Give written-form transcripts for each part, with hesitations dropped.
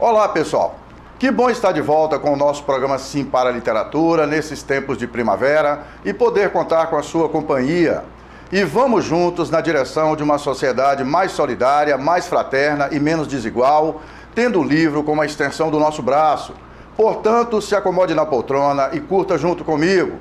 Olá, pessoal. Que bom estar de volta com o nosso programa Sim para a Literatura, nesses tempos de primavera, e poder contar com a sua companhia. E vamos juntos na direção de uma sociedade mais solidária, mais fraterna e menos desigual, tendo o livro como a extensão do nosso braço. Portanto, se acomode na poltrona e curta junto comigo.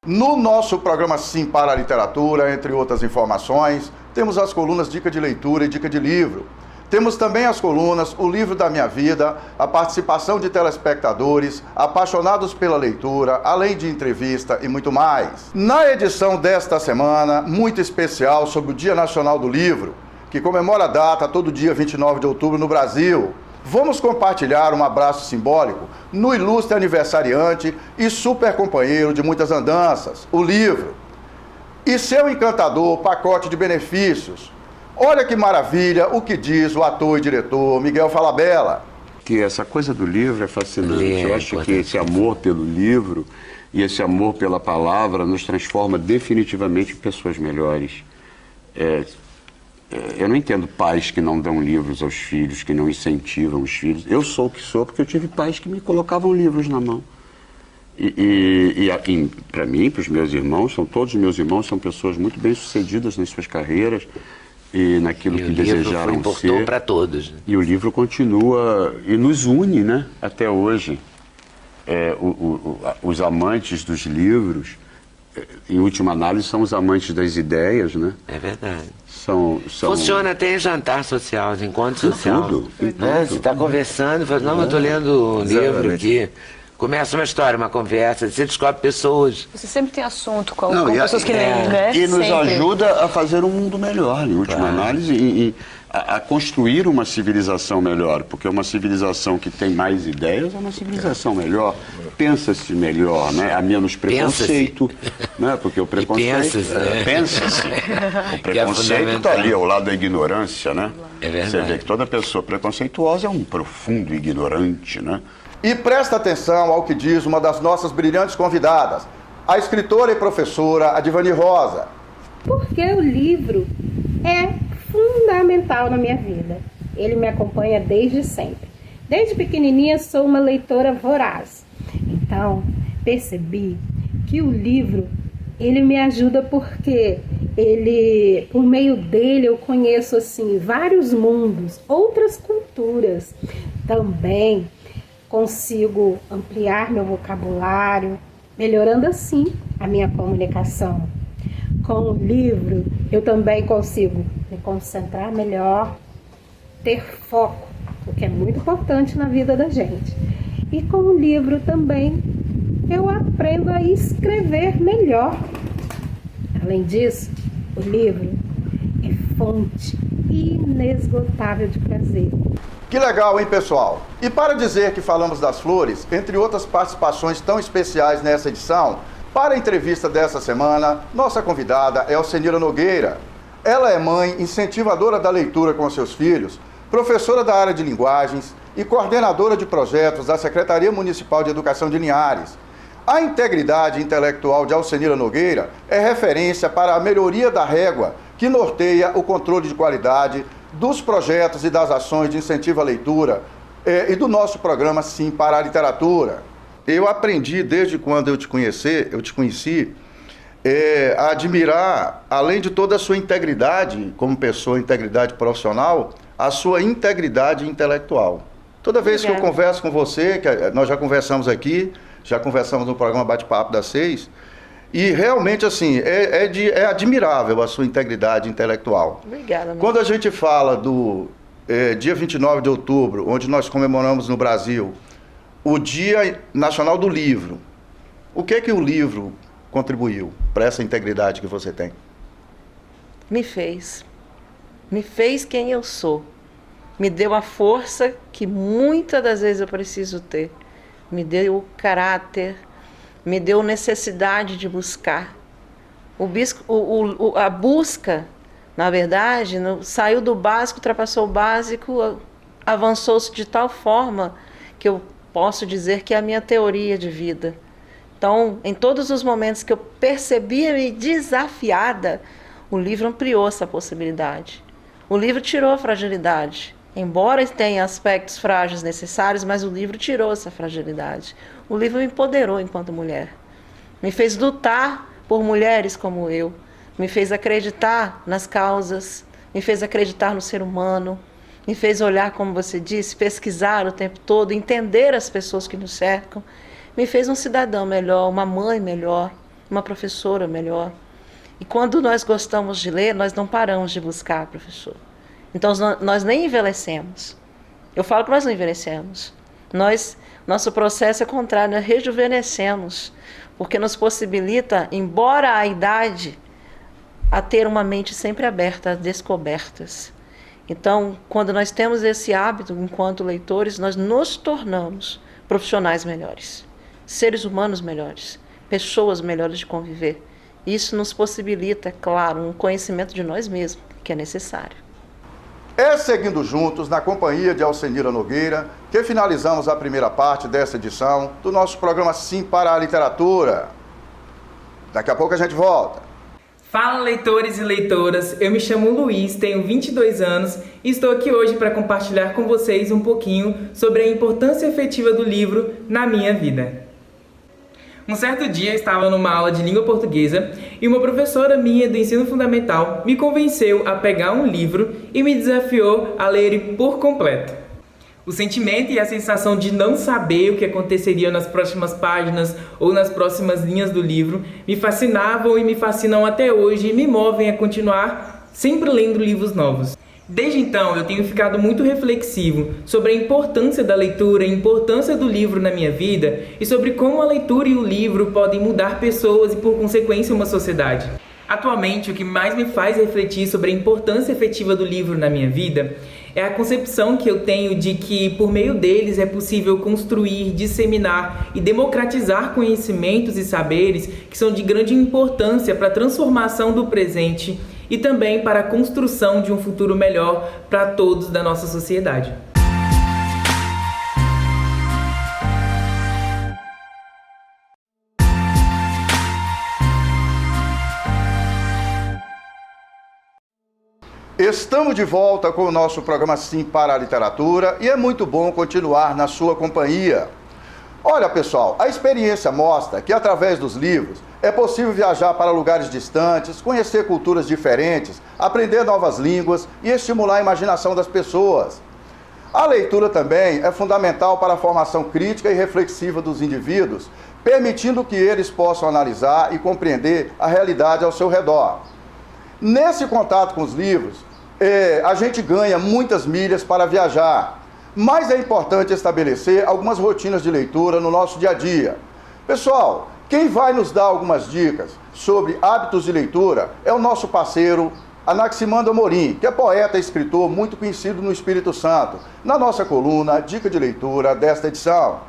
No nosso programa Sim para a Literatura, entre outras informações, temos as colunas Dica de Leitura e Dica de Livro. Temos também as colunas O Livro da Minha Vida, a participação de telespectadores, apaixonados pela leitura, além de entrevista e muito mais. Na edição desta semana, muito especial sobre o Dia Nacional do Livro, que comemora a data todo dia 29 de outubro no Brasil, vamos compartilhar um abraço simbólico no ilustre aniversariante e super companheiro de muitas andanças, o livro. E seu encantador pacote de benefícios. Olha que maravilha o que diz o ator e diretor Miguel Falabella. Que essa coisa do livro é fascinante. Eu acho que esse amor pelo livro e esse amor pela palavra nos transforma definitivamente em pessoas melhores. Eu não entendo pais que não dão livros aos filhos, que não incentivam os filhos. Eu sou o que sou porque eu tive pais que me colocavam livros na mão. E para mim, para os meus irmãos, todos os meus irmãos são pessoas muito bem-sucedidas nas suas carreiras e naquilo que desejaram ser. Para todos. Né? E o livro continua e nos une, né, até hoje. Os amantes dos livros, em última análise, são os amantes das ideias, né? É verdade. Funciona até em jantar social, em encontro social. Tudo. Né? Você está conversando e fala, não, eu estou lendo um livro aqui. Começa uma história, uma conversa, você descobre pessoas. Você sempre tem assunto com pessoas que leem, né? E nos sempre ajuda a fazer um mundo melhor, em última análise, e a construir uma civilização melhor, porque uma civilização que tem mais ideias é uma civilização melhor, pensa-se melhor, né? Há menos preconceito, né? Porque o preconceito... Pensa-se. O preconceito está ali ao lado da ignorância, né? É verdade. Você vê que toda pessoa preconceituosa é um profundo ignorante, né? E presta atenção ao que diz uma das nossas brilhantes convidadas, a escritora e professora Adivani Rosa. Porque o livro é fundamental na minha vida. Ele me acompanha desde sempre. Desde pequenininha sou uma leitora voraz. Então, percebi que o livro, ele me ajuda porque por meio dele eu conheço assim vários mundos, outras culturas. Também consigo ampliar meu vocabulário, melhorando assim a minha comunicação. Com o livro, eu também consigo me concentrar melhor, ter foco, o que é muito importante na vida da gente. E com o livro também, eu aprendo a escrever melhor. Além disso, o livro é fonte inesgotável de prazer. Que legal, hein, pessoal? E para dizer que falamos das flores, entre outras participações tão especiais nessa edição, para a entrevista dessa semana, nossa convidada é Alcenira Nogueira. Ela é mãe, incentivadora da leitura com seus filhos, professora da área de linguagens e coordenadora de projetos da Secretaria Municipal de Educação de Linhares. A integridade intelectual de Alcenira Nogueira é referência para a melhoria da régua que norteia o controle de qualidade dos projetos e das ações de incentivo à leitura e do nosso programa Sim para a Literatura. Eu aprendi desde quando eu te conheci, a admirar, além de toda a sua integridade como pessoa, integridade profissional, a sua integridade intelectual. Toda vez que eu converso com você, que nós já conversamos aqui, já conversamos no programa Bate-Papo das 6, e realmente, assim, é admirável a sua integridade intelectual. Obrigada, mãe. Quando a gente fala do dia 29 de outubro, onde nós comemoramos no Brasil o Dia Nacional do Livro, o que o livro contribuiu para essa integridade que você tem? Me fez quem eu sou. Me deu a força que muitas das vezes eu preciso ter. Me deu o caráter, me deu necessidade de buscar. A busca, na verdade, saiu do básico, ultrapassou o básico, avançou-se de tal forma que eu posso dizer que é a minha teoria de vida. Então, em todos os momentos que eu percebia-me desafiada, o livro ampliou essa possibilidade. O livro tirou a fragilidade. Embora tenha aspectos frágeis necessários, mas o livro tirou essa fragilidade. O livro me empoderou enquanto mulher. Me fez lutar por mulheres como eu. Me fez acreditar nas causas. Me fez acreditar no ser humano. Me fez olhar, como você disse, pesquisar o tempo todo, entender as pessoas que nos cercam. Me fez um cidadão melhor, uma mãe melhor, uma professora melhor. E quando nós gostamos de ler, nós não paramos de buscar, professor. Então, nós nem envelhecemos. Eu falo que nós não envelhecemos. Nosso processo é contrário, nós rejuvenescemos, porque nos possibilita, embora a idade, a ter uma mente sempre aberta às descobertas. Então, quando nós temos esse hábito, enquanto leitores, nós nos tornamos profissionais melhores, seres humanos melhores, pessoas melhores de conviver. Isso nos possibilita, é claro, um conhecimento de nós mesmos, que é necessário. É seguindo juntos, na companhia de Alcenira Nogueira, que finalizamos a primeira parte dessa edição do nosso programa Sim para a Literatura. Daqui a pouco a gente volta. Fala, leitores e leitoras, eu me chamo Luiz, tenho 22 anos e estou aqui hoje para compartilhar com vocês um pouquinho sobre a importância efetiva do livro na minha vida. Um certo dia eu estava numa aula de língua portuguesa e uma professora minha do ensino fundamental me convenceu a pegar um livro e me desafiou a ler ele por completo. O sentimento e a sensação de não saber o que aconteceria nas próximas páginas ou nas próximas linhas do livro me fascinavam e me fascinam até hoje e me movem a continuar sempre lendo livros novos. Desde então, eu tenho ficado muito reflexivo sobre a importância da leitura, a importância do livro na minha vida e sobre como a leitura e o livro podem mudar pessoas e, por consequência, uma sociedade. Atualmente, o que mais me faz refletir sobre a importância efetiva do livro na minha vida é a concepção que eu tenho de que, por meio deles, é possível construir, disseminar e democratizar conhecimentos e saberes que são de grande importância para a transformação do presente e também para a construção de um futuro melhor para todos da nossa sociedade. Estamos de volta com o nosso programa Sim para a Literatura e é muito bom continuar na sua companhia. Olha, pessoal, a experiência mostra que através dos livros é possível viajar para lugares distantes, conhecer culturas diferentes, aprender novas línguas e estimular a imaginação das pessoas. A leitura também é fundamental para a formação crítica e reflexiva dos indivíduos, permitindo que eles possam analisar e compreender a realidade ao seu redor. Nesse contato com os livros, a gente ganha muitas milhas para viajar, mas é importante estabelecer algumas rotinas de leitura no nosso dia a dia. Pessoal, quem vai nos dar algumas dicas sobre hábitos de leitura é o nosso parceiro Anaximandro Amorim, que é poeta e escritor muito conhecido no Espírito Santo, na nossa coluna Dica de Leitura desta edição.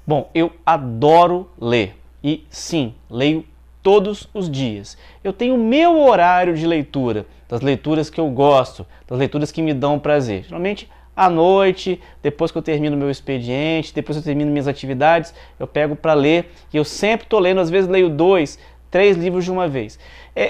Bom, eu adoro ler e sim, leio todos os dias. Eu tenho meu horário de leitura, das leituras que eu gosto, das leituras que me dão prazer. Geralmente à noite, depois que eu termino meu expediente, depois que eu termino minhas atividades, eu pego para ler e eu sempre estou lendo, às vezes leio 2, 3 livros de uma vez.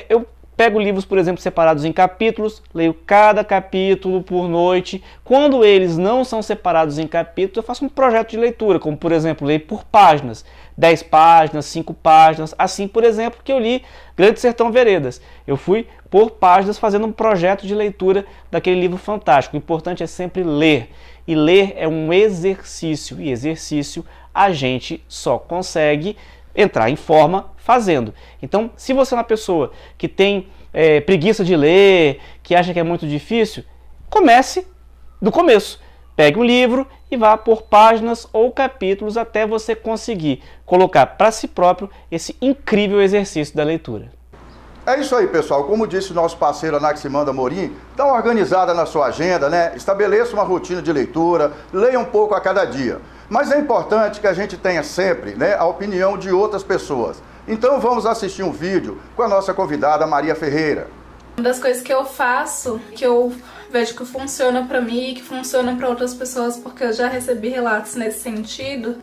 Eu pego livros, por exemplo, separados em capítulos, leio cada capítulo por noite. Quando eles não são separados em capítulos, eu faço um projeto de leitura, como, por exemplo, leio por páginas, 10 páginas, 5 páginas, assim, por exemplo, que eu li Grande Sertão Veredas. Eu fui por páginas fazendo um projeto de leitura daquele livro fantástico. O importante é sempre ler. E ler é um exercício, e exercício a gente só consegue entrar em forma fazendo. Então, se você é uma pessoa que tem preguiça de ler, que acha que é muito difícil, comece do começo. Pegue um livro e vá por páginas ou capítulos até você conseguir colocar para si próprio esse incrível exercício da leitura. É isso aí, pessoal. Como disse o nosso parceiro Anaximandro Amorim, dá uma organizada na sua agenda, né? Estabeleça uma rotina de leitura, leia um pouco a cada dia. Mas é importante que a gente tenha sempre, né, a opinião de outras pessoas. Então vamos assistir um vídeo com a nossa convidada Maria Ferreira. Uma das coisas que eu faço, que eu vejo que funciona pra mim e que funciona pra outras pessoas, porque eu já recebi relatos nesse sentido.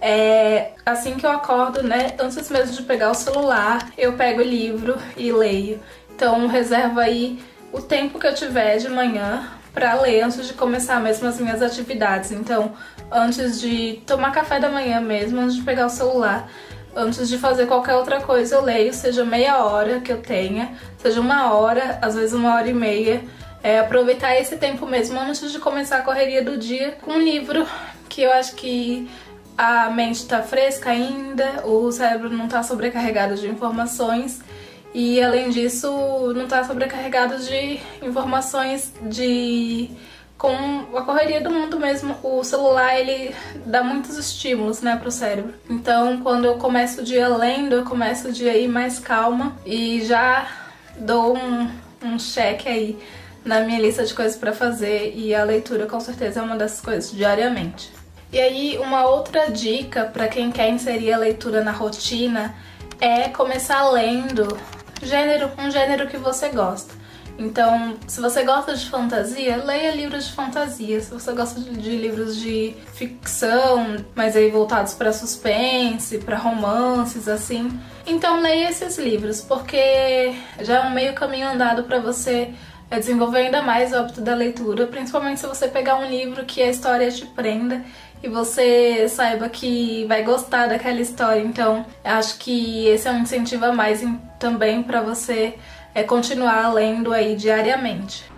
Assim que eu acordo, né, antes mesmo de pegar o celular, eu pego o livro e leio. Então reservo aí o tempo que eu tiver de manhã pra ler antes de começar mesmo as minhas atividades. Então, antes de tomar café da manhã mesmo, antes de pegar o celular, antes de fazer qualquer outra coisa, eu leio, seja meia hora que eu tenha, seja 1 hora, às vezes 1h30. Aproveitar esse tempo mesmo antes de começar a correria do dia com um livro que eu acho que a mente tá fresca ainda, o cérebro não tá sobrecarregado de informações e, além disso, não tá sobrecarregado de informações com a correria do mundo mesmo. O celular, ele dá muitos estímulos, né, pro cérebro. Então, quando eu começo o dia lendo, eu começo o dia aí mais calma e já dou um check aí na minha lista de coisas pra fazer, e a leitura com certeza é uma dessas coisas diariamente. E aí, uma outra dica pra quem quer inserir a leitura na rotina é começar lendo um gênero que você gosta. Então, se você gosta de fantasia, leia livros de fantasia. Se você gosta de livros de ficção, mas aí voltados para suspense, para romances, assim, então leia esses livros, porque já é um meio caminho andado para você desenvolver ainda mais o hábito da leitura, principalmente se você pegar um livro que a história te prenda e você saiba que vai gostar daquela história. Então, acho que esse é um incentivo a mais também para você continuar lendo aí diariamente.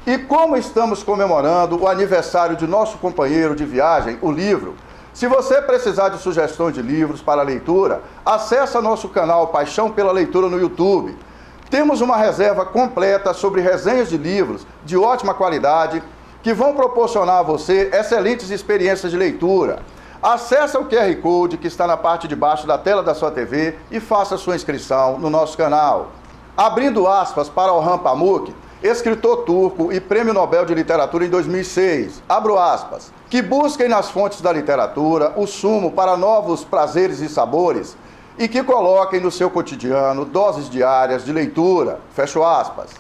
E como estamos comemorando o aniversário de nosso companheiro de viagem, o Livro, se você precisar de sugestões de livros para leitura, acesse nosso canal Paixão pela Leitura no YouTube. Temos uma reserva completa sobre resenhas de livros de ótima qualidade que vão proporcionar a você excelentes experiências de leitura. Acesse o QR Code que está na parte de baixo da tela da sua TV e faça sua inscrição no nosso canal. Abrindo aspas para Orhan Pamuk, escritor turco e Prêmio Nobel de Literatura em 2006, abro aspas, que busquem nas fontes da literatura o sumo para novos prazeres e sabores e que coloquem no seu cotidiano doses diárias de leitura, fecho aspas.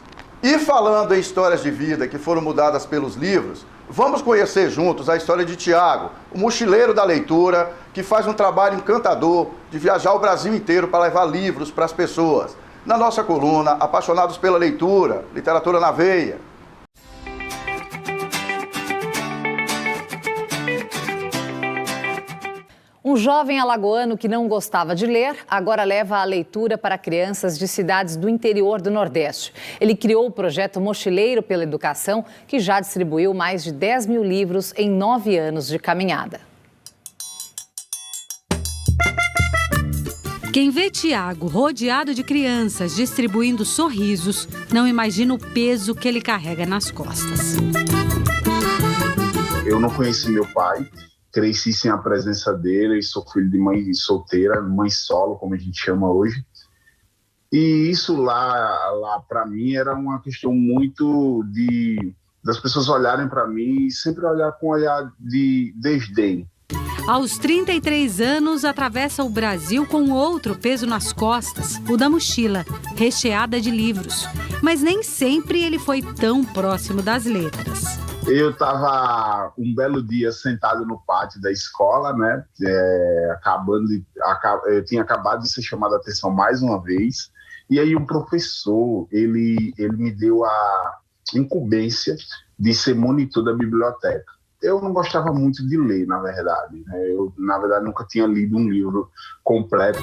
E falando em histórias de vida que foram mudadas pelos livros, vamos conhecer juntos a história de Tiago, o mochileiro da leitura, que faz um trabalho encantador de viajar o Brasil inteiro para levar livros para as pessoas. Na nossa coluna, Apaixonados pela Leitura, Literatura na Veia. Um jovem alagoano que não gostava de ler, agora leva a leitura para crianças de cidades do interior do Nordeste. Ele criou o projeto Mochileiro pela Educação, que já distribuiu mais de 10 mil livros em 9 anos de caminhada. Quem vê Tiago rodeado de crianças distribuindo sorrisos, não imagina o peso que ele carrega nas costas. Eu não conheci meu pai, cresci sem a presença dele, sou filho de mãe solteira, mãe solo, como a gente chama hoje. E isso lá para mim era uma questão muito das pessoas olharem para mim e sempre olhar com um olhar de desdém. Aos 33 anos, atravessa o Brasil com outro peso nas costas, o da mochila, recheada de livros. Mas nem sempre ele foi tão próximo das letras. Eu estava um belo dia sentado no pátio da escola, né? Eu tinha acabado de ser chamado a atenção mais uma vez. E aí um professor, ele me deu a incumbência de ser monitor da biblioteca. Eu não gostava muito de ler, na verdade. Eu, na verdade, nunca tinha lido um livro completo.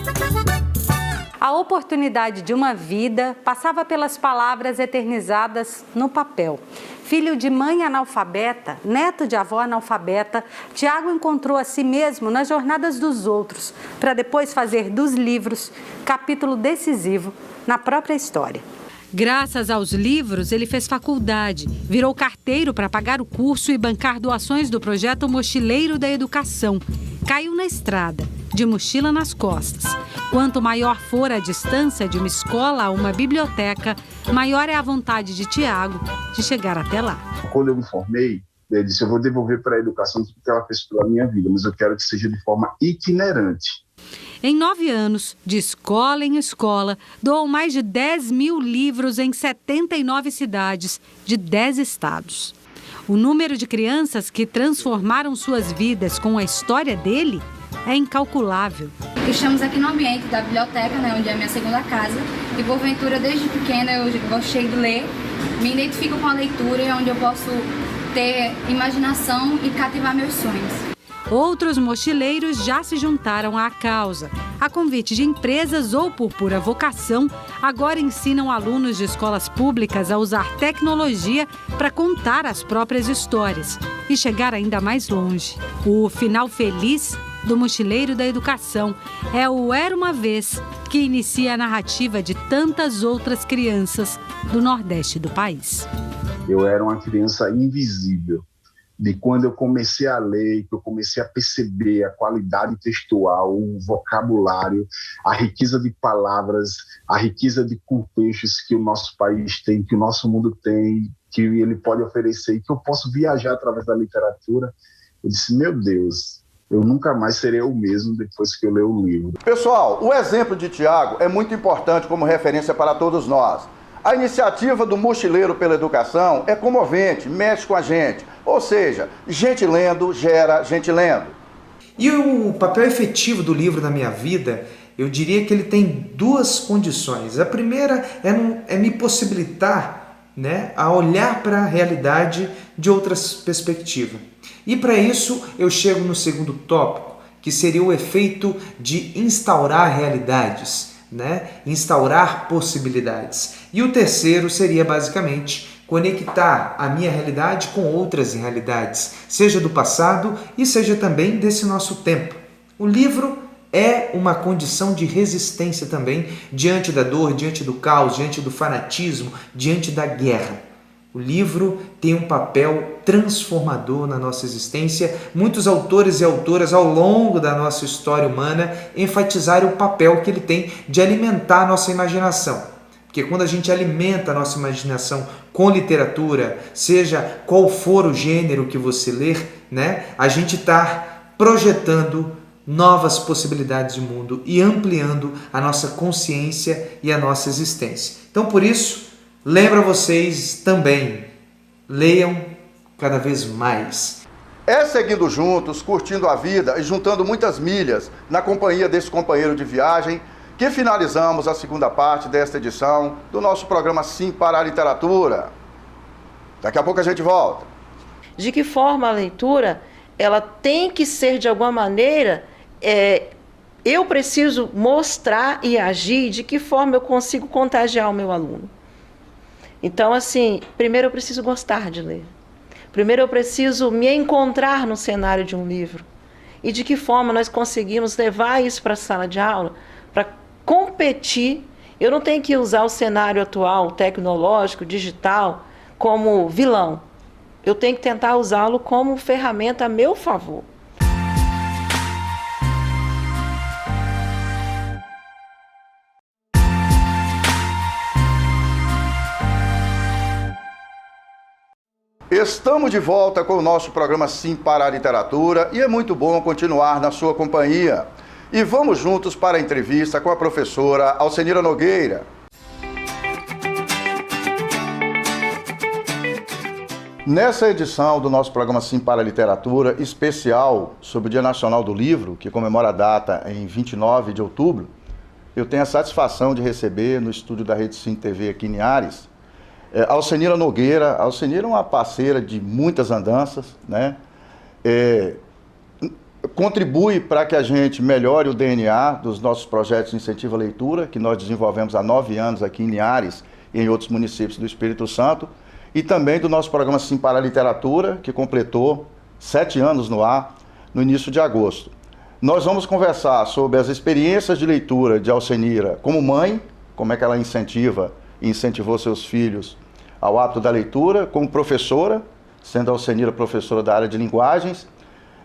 A oportunidade de uma vida passava pelas palavras eternizadas no papel. Filho de mãe analfabeta, neto de avó analfabeta, Tiago encontrou a si mesmo nas jornadas dos outros, para depois fazer dos livros capítulo decisivo na própria história. Graças aos livros, ele fez faculdade, virou carteiro para pagar o curso e bancar doações do projeto Mochileiro da Educação. Caiu na estrada, de mochila nas costas. Quanto maior for a distância de uma escola a uma biblioteca, maior é a vontade de Tiago de chegar até lá. Quando eu me formei, eu disse, eu vou devolver para a educação tudo que ela fez pela minha vida, mas eu quero que seja de forma itinerante. Em 9 anos, de escola em escola, doou mais de 10 mil livros em 79 cidades de 10 estados. O número de crianças que transformaram suas vidas com a história dele é incalculável. Estamos aqui no ambiente da biblioteca, onde é a minha segunda casa, e porventura, desde pequena, eu gostei de ler, me identifico com a leitura, é onde eu posso ter imaginação e cativar meus sonhos. Outros mochileiros já se juntaram à causa. A convite de empresas ou por pura vocação, agora ensinam alunos de escolas públicas a usar tecnologia para contar as próprias histórias e chegar ainda mais longe. O final feliz do Mochileiro da Educação é o Era Uma Vez, que inicia a narrativa de tantas outras crianças do Nordeste do país. Eu era uma criança invisível. De quando eu comecei a ler, que eu comecei a perceber a qualidade textual, o vocabulário, a riqueza de palavras, a riqueza de contextos que o nosso país tem, que o nosso mundo tem, que ele pode oferecer e que eu posso viajar através da literatura, eu disse, meu Deus, eu nunca mais serei o mesmo depois que eu ler o livro. Pessoal, o exemplo de Tiago é muito importante como referência para todos nós. A iniciativa do Mochileiro pela Educação é comovente, mexe com a gente. Ou seja, gente lendo gera gente lendo. E o papel efetivo do livro na minha vida, eu diria que ele tem 2 condições. A primeira é me possibilitar, a olhar para a realidade de outras perspectivas. E para isso eu chego no segundo tópico, que seria o efeito de instaurar realidades, instaurar possibilidades. E o terceiro seria basicamente conectar a minha realidade com outras realidades, seja do passado e seja também desse nosso tempo. O livro é uma condição de resistência também diante da dor, diante do caos, diante do fanatismo, diante da guerra. O livro tem um papel transformador na nossa existência. Muitos autores e autoras ao longo da nossa história humana enfatizaram o papel que ele tem de alimentar a nossa imaginação. Porque quando a gente alimenta a nossa imaginação com literatura, seja qual for o gênero que você ler, a gente está projetando novas possibilidades de mundo e ampliando a nossa consciência e a nossa existência. Então, por isso, lembro a vocês também, leiam cada vez mais. É seguindo juntos, curtindo a vida e juntando muitas milhas na companhia desse companheiro de viagem que finalizamos a segunda parte desta edição do nosso programa Sim para a Literatura. Daqui a pouco a gente volta. De que forma a leitura, ela tem que ser de alguma maneira, eu preciso mostrar e agir de que forma eu consigo contagiar o meu aluno. Então, assim, primeiro eu preciso gostar de ler. Primeiro eu preciso me encontrar no cenário de um livro. E de que forma nós conseguimos levar isso para a sala de aula, para competir. Eu não tenho que usar o cenário atual, tecnológico, digital, como vilão. Eu tenho que tentar usá-lo como ferramenta a meu favor. Estamos de volta com o nosso programa Sim para a Literatura e é muito bom continuar na sua companhia. E vamos juntos para a entrevista com a professora Alcenira Nogueira. Nessa edição do nosso programa Sim para a Literatura, especial sobre o Dia Nacional do Livro, que comemora a data em 29 de outubro, eu tenho a satisfação de receber no estúdio da Rede Sim TV aqui em Ares, Alcenira Nogueira. A Alcenira é uma parceira de muitas andanças, contribui para que a gente melhore o DNA dos nossos projetos de incentivo à leitura, que nós desenvolvemos há 9 anos aqui em Linhares e em outros municípios do Espírito Santo, e também do nosso programa Sim para a Literatura, que completou 7 anos no ar, no início de agosto. Nós vamos conversar sobre as experiências de leitura de Alcenira como mãe, como é que ela incentiva e incentivou seus filhos ao hábito da leitura, como professora, sendo a Alcenira professora da área de linguagens,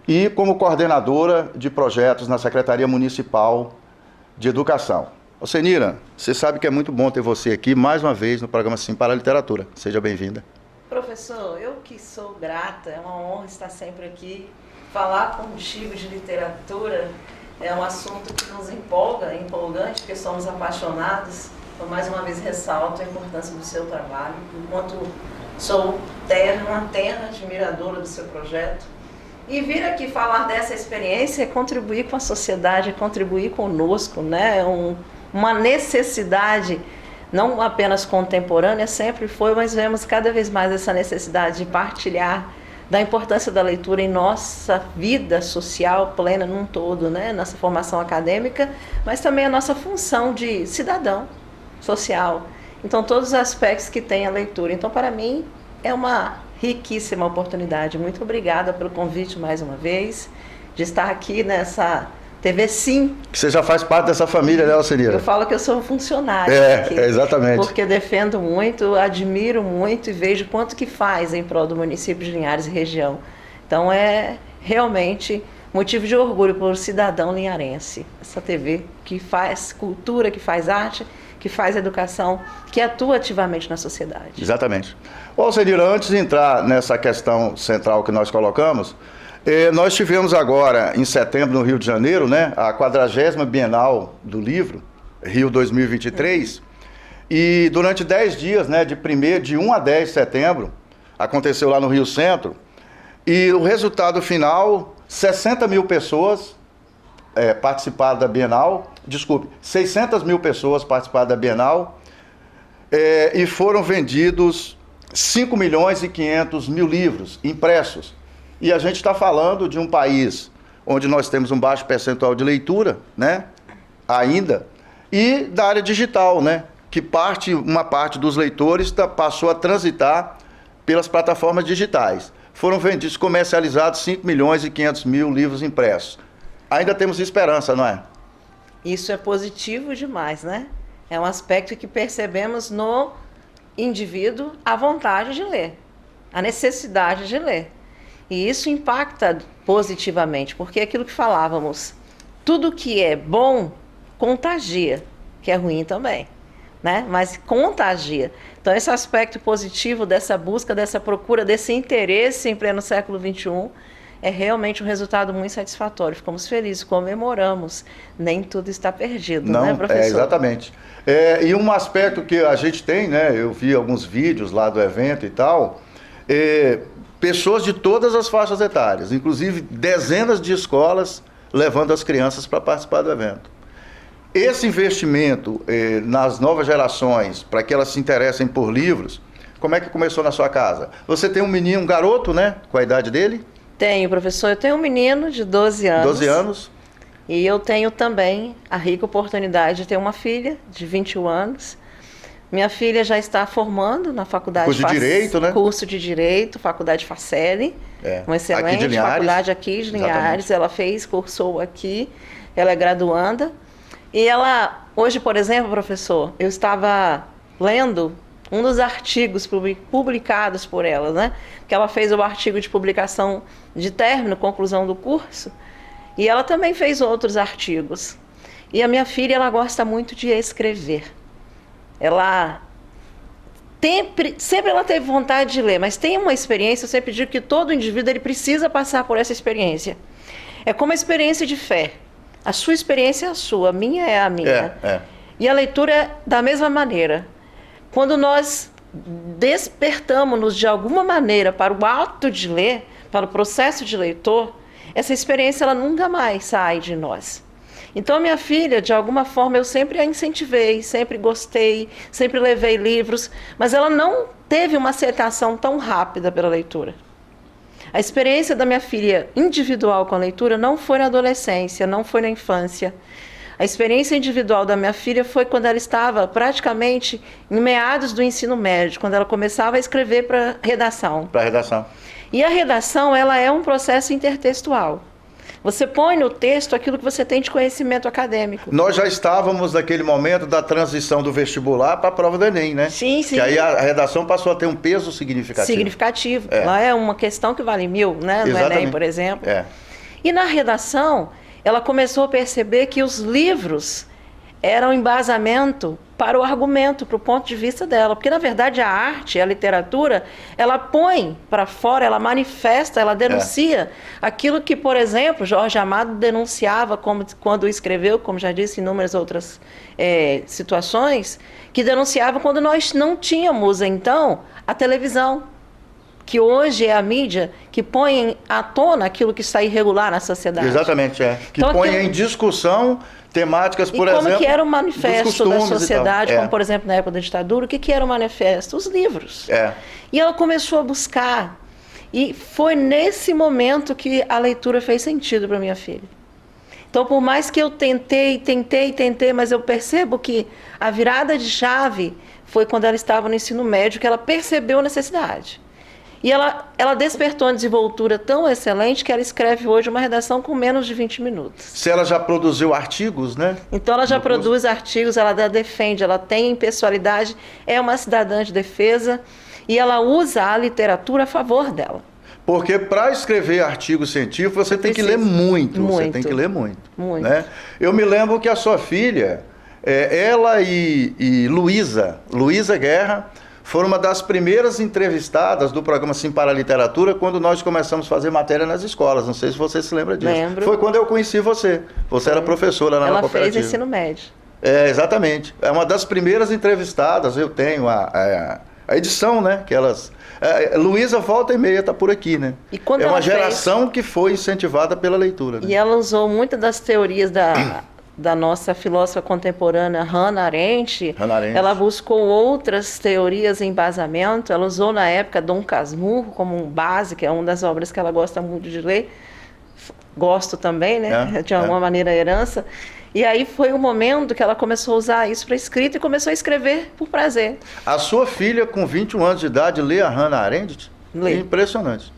e como coordenadora de projetos na Secretaria Municipal de Educação. Alcenira, você sabe que é muito bom ter você aqui mais uma vez no programa Sim para a Literatura. Seja bem-vinda. Professor, eu que sou grata, é uma honra estar sempre aqui, falar contigo de literatura. É um assunto que nos empolga, é empolgante, porque somos apaixonados. Então, mais uma vez, ressalto a importância do seu trabalho. Enquanto sou uma terna admiradora do seu projeto. E vir aqui falar dessa experiência é contribuir com a sociedade, é contribuir conosco, né? Uma necessidade, não apenas contemporânea, sempre foi, mas vemos cada vez mais essa necessidade de partilhar da importância da leitura em nossa vida social plena num todo, né? Nossa formação acadêmica, mas também a nossa função de cidadão social. Então, todos os aspectos que tem a leitura. Então, para mim, é uma riquíssima oportunidade. Muito obrigada pelo convite mais uma vez, de estar aqui nessa TV Sim. Você já faz parte dessa família, né, Alcenira? Eu falo que eu sou funcionária aqui, exatamente. porque defendo muito, admiro muito e vejo quanto que faz em prol do município de Linhares e região. Então é realmente motivo de orgulho por cidadão linharense. Essa TV que faz cultura, que faz arte, que faz educação, que atua ativamente na sociedade. Exatamente. Ô, Alcenira, antes de entrar nessa questão central que nós colocamos, nós tivemos agora, em setembro, no Rio de Janeiro, né, a 40ª Bienal do Livro, Rio 2023, e durante 10 dias, né, de 1 a 10 de setembro, aconteceu lá no Rio Centro, e o resultado final, 60 mil pessoas participaram da Bienal, 600 mil pessoas participaram da Bienal, e foram vendidos 5 milhões e 500 mil livros impressos. E a gente está falando de um país onde nós temos um baixo percentual de leitura, né, ainda, e da área digital, né, que uma parte dos leitores passou a transitar pelas plataformas digitais. Foram vendidos, comercializados 5 milhões e 500 mil livros impressos. Ainda temos esperança, não é? Isso é positivo demais, né? É um aspecto que percebemos no indivíduo a vontade de ler, a necessidade de ler. E isso impacta positivamente, porque é aquilo que falávamos, tudo que é bom contagia, que é ruim também, né? Mas contagia. Então esse aspecto positivo dessa busca, dessa procura, desse interesse em pleno século XXI é realmente um resultado muito satisfatório. Ficamos felizes, comemoramos. Nem tudo está perdido, não, né, professor? Exatamente. E um aspecto que a gente tem, né? Eu vi alguns vídeos lá do evento e tal, pessoas de todas as faixas etárias, inclusive dezenas de escolas levando as crianças para participar do evento. Esse investimento nas novas gerações, para que elas se interessem por livros, como é que começou na sua casa? Você tem um garoto, né? Com a idade dele? Tenho, professor. Eu tenho um menino de 12 anos. 12 anos. E eu tenho também a rica oportunidade de ter uma filha de 21 anos. Minha filha já está formando na faculdade... Curso de Direito, né? Curso de Direito, Faculdade Faceli. Uma excelente faculdade aqui de Linhares. Exatamente. Ela cursou aqui, ela é graduanda. E ela, hoje, por exemplo, professor, eu estava lendo um dos artigos publicados por ela, né? Que ela fez o artigo de publicação de término, conclusão do curso, e ela também fez outros artigos. E a minha filha, ela gosta muito de escrever. Ela sempre ela teve vontade de ler, mas tem uma experiência, eu sempre digo que todo indivíduo ele precisa passar por essa experiência. É como a experiência de fé. A sua experiência é a sua, a minha é a minha. E a leitura é da mesma maneira. Quando nós despertamos-nos de alguma maneira para o ato de ler, para o processo de leitor, essa experiência ela nunca mais sai de nós. Então a minha filha, de alguma forma, eu sempre a incentivei, sempre gostei, sempre levei livros, mas ela não teve uma aceitação tão rápida pela leitura. A experiência da minha filha individual com a leitura não foi na adolescência, não foi na infância. A experiência individual da minha filha foi quando ela estava praticamente em meados do ensino médio, quando ela começava a escrever para redação. Para redação. E a redação, ela é um processo intertextual. Você põe no texto aquilo que você tem de conhecimento acadêmico. Nós já estávamos naquele momento da transição do vestibular para a prova do Enem, né? Sim, sim. Que aí a redação passou a ter um peso significativo. Significativo. Lá é uma questão que vale 1000, né? No Enem, por exemplo. E na redação, ela começou a perceber que os livros era um embasamento para o argumento, para o ponto de vista dela. Porque, na verdade, a arte, a literatura, ela põe para fora, ela manifesta, ela denuncia aquilo que, por exemplo, Jorge Amado denunciava quando escreveu, como já disse, inúmeras outras situações, que denunciava quando nós não tínhamos, então, a televisão, que hoje é a mídia que põe à tona aquilo que está irregular na sociedade. Exatamente, que então, põe em discussão temáticas, por exemplo, como que era o manifesto da sociedade, como por exemplo na época da ditadura, o que era o manifesto? Os livros. E ela começou a buscar, e foi nesse momento que a leitura fez sentido para minha filha. Então, por mais que eu tentei, mas eu percebo que a virada de chave foi quando ela estava no ensino médio, que ela percebeu a necessidade. E ela despertou uma desenvoltura tão excelente que ela escreve hoje uma redação com menos de 20 minutos. Se ela já produziu artigos, né? Então ela já produz artigos, ela defende, ela tem impessoalidade, é uma cidadã de defesa e ela usa a literatura a favor dela. Porque para escrever artigo científico você tem que ler muito. Você tem que ler muito. Né? Eu me lembro que a sua filha, ela e Luísa Guerra, foram uma das primeiras entrevistadas do programa Sim para a Literatura quando nós começamos a fazer matéria nas escolas. Não sei se você se lembra disso. Lembro. Foi quando eu conheci você. Você era professora lá na cooperativa. Ela fez ensino médio. Exatamente. É uma das primeiras entrevistadas. Eu tenho a edição, né? Que elas... Luísa volta e meia está por aqui, né? E quando é uma geração que foi incentivada pela leitura. Né? E ela usou muitas das teorias da nossa filósofa contemporânea Hannah Arendt. Ela buscou outras teorias em embasamento. Ela usou na época Dom Casmurro como base, que é uma das obras que ela gosta muito de ler. Gosto também, né? De alguma maneira, a herança. E aí foi o momento que ela começou a usar isso para escrita e começou a escrever por prazer. A sua filha, com 21 anos de idade, lê a Hannah Arendt? Lê. É impressionante.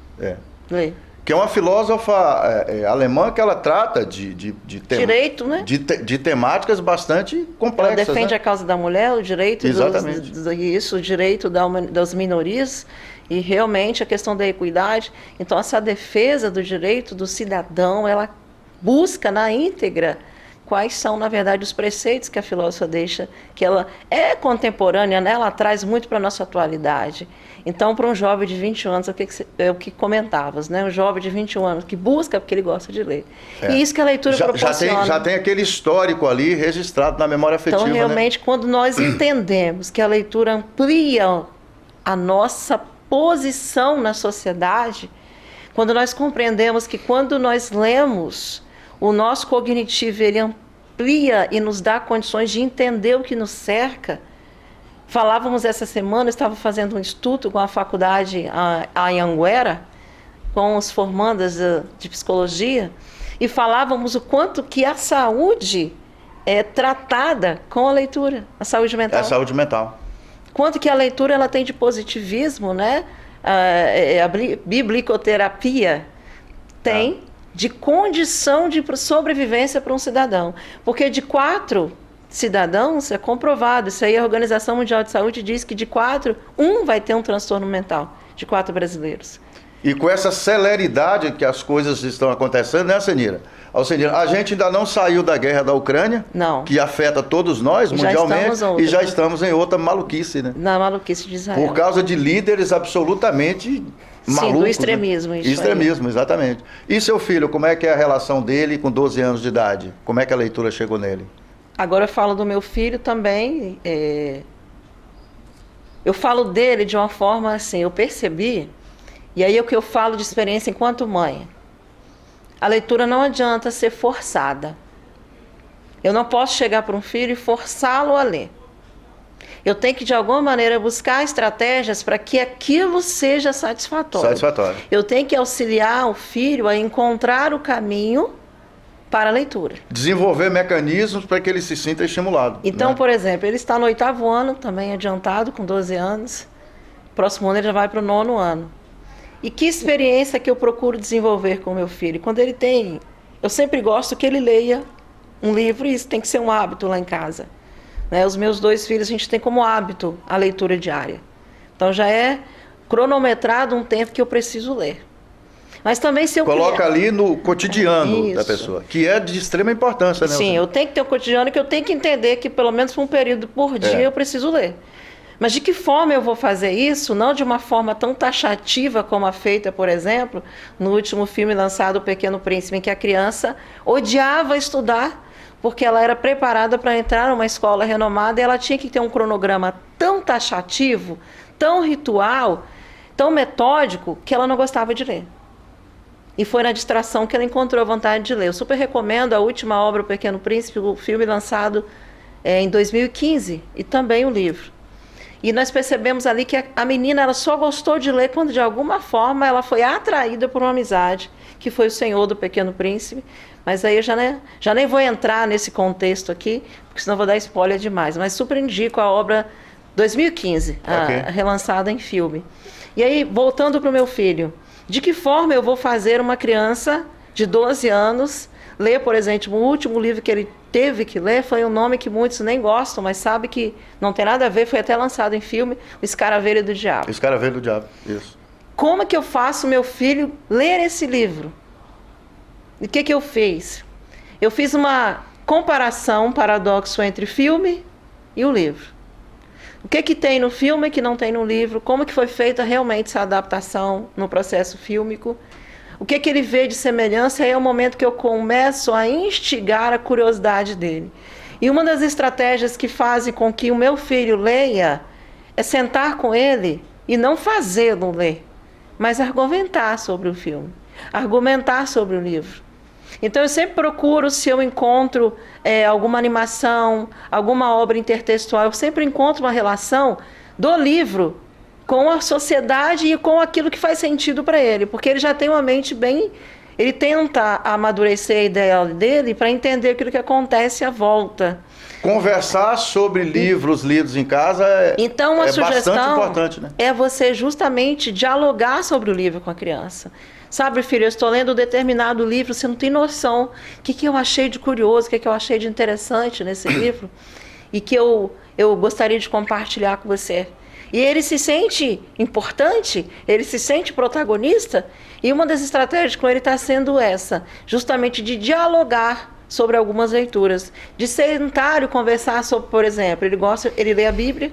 Lê. Que é uma filósofa alemã que ela trata direito, né? de temáticas bastante complexas. Ela defende, né? a causa da mulher, o direito o direito das minorias e realmente a questão da equidade. Então essa defesa do direito do cidadão, ela busca na íntegra quais são, na verdade, os preceitos que a filósofa deixa, que ela é contemporânea, né? Ela traz muito para a nossa atualidade. Então, para um jovem de 21 anos, é o que comentavas, né? Um jovem de 21 anos que busca porque ele gosta de ler. E isso que a leitura proporciona. Já tem aquele histórico ali registrado na memória afetiva. Então, realmente, né? Quando nós entendemos que a leitura amplia a nossa posição na sociedade, quando nós compreendemos que quando nós lemos, o nosso cognitivo ele amplia e nos dá condições de entender o que nos cerca. Falávamos essa semana, eu estava fazendo um estudo com a faculdade Anhanguera, com os formandas de psicologia, e falávamos o quanto que a saúde é tratada com a leitura, a saúde mental. É a saúde mental. Quanto que a leitura ela tem de positivismo, né? A biblioterapia tem de condição de sobrevivência para um cidadão. Porque de 4 cidadãos, é comprovado, isso aí a Organização Mundial de Saúde diz que de 4, 1 vai ter um transtorno mental, de 4 brasileiros. E com essa celeridade que as coisas estão acontecendo, né, Senira? A gente ainda não saiu da guerra da Ucrânia, que afeta todos nós mundialmente, e já estamos em outra maluquice, né? Na maluquice de Israel. Por causa de líderes absolutamente malucos. Sim, do extremismo. Né? Extremismo, exatamente. E seu filho, como é que é a relação dele com 12 anos de idade? Como é que a leitura chegou nele? Agora eu falo do meu filho também. Eu falo dele de uma forma assim, eu percebi, e aí é o que eu falo de experiência enquanto mãe. A leitura não adianta ser forçada. Eu não posso chegar para um filho e forçá-lo a ler. Eu tenho que, de alguma maneira, buscar estratégias para que aquilo seja satisfatório. Eu tenho que auxiliar o filho a encontrar o caminho para a leitura. Desenvolver mecanismos para que ele se sinta estimulado. Então, né? por exemplo, ele está no 8º ano, também adiantado, com 12 anos. Próximo ano ele já vai para o 9º ano. E que experiência que eu procuro desenvolver com o meu filho? Quando ele tem... Eu sempre gosto que ele leia um livro, e isso tem que ser um hábito lá em casa. Né? Os meus 2 filhos, a gente tem como hábito a leitura diária. Então já é cronometrado um tempo que eu preciso ler. Mas também se eu coloca ali no cotidiano da pessoa, que é de extrema importância, né? Sim, eu tenho que ter um cotidiano que eu tenho que entender que pelo menos por um período por dia eu preciso ler. Mas de que forma eu vou fazer isso? Não de uma forma tão taxativa como a feita, por exemplo, no último filme lançado, O Pequeno Príncipe, em que a criança odiava estudar, porque ela era preparada para entrar numa escola renomada e ela tinha que ter um cronograma tão taxativo, tão ritual, tão metódico, que ela não gostava de ler. E foi na distração que ela encontrou a vontade de ler. Eu super recomendo a última obra, O Pequeno Príncipe, o filme lançado em 2015, e também o livro. E nós percebemos ali que a menina ela só gostou de ler quando, de alguma forma, ela foi atraída por uma amizade, que foi o Senhor do Pequeno Príncipe. Mas aí eu já nem vou entrar nesse contexto aqui, porque senão vou dar spoiler demais. Mas super indico a obra 2015, relançada em filme. E aí, voltando para o meu filho, de que forma eu vou fazer uma criança de 12 anos ler, por exemplo, o último livro que ele teve que ler foi um nome que muitos nem gostam, mas sabe que não tem nada a ver, foi até lançado em filme, O Escaravelho do Diabo. O Escaravelho do Diabo, isso. Como que eu faço meu filho ler esse livro? E o que eu fiz? Eu fiz uma comparação, um paradoxo entre o filme e o livro. O que tem no filme que não tem no livro? Como que foi feita realmente essa adaptação no processo fílmico? O que ele vê de semelhança é o momento que eu começo a instigar a curiosidade dele. E uma das estratégias que fazem com que o meu filho leia é sentar com ele e não fazê-lo ler, mas argumentar sobre o filme, argumentar sobre o livro. Então eu sempre procuro, se eu encontro alguma animação, alguma obra intertextual, eu sempre encontro uma relação do livro com a sociedade e com aquilo que faz sentido para ele, porque ele já tem uma mente bem... Ele tenta amadurecer a ideia dele para entender aquilo que acontece à volta. Conversar sobre livros lidos em casa então, uma sugestão bastante importante, né? É você justamente dialogar sobre o livro com a criança. Sabe, filho, eu estou lendo um determinado livro, você não tem noção o que eu achei de curioso, o que eu achei de interessante nesse livro e que eu gostaria de compartilhar com você. E ele se sente importante, ele se sente protagonista, e uma das estratégias com ele está sendo essa, justamente de dialogar sobre algumas leituras, de sentar e conversar sobre, por exemplo, ele lê a Bíblia,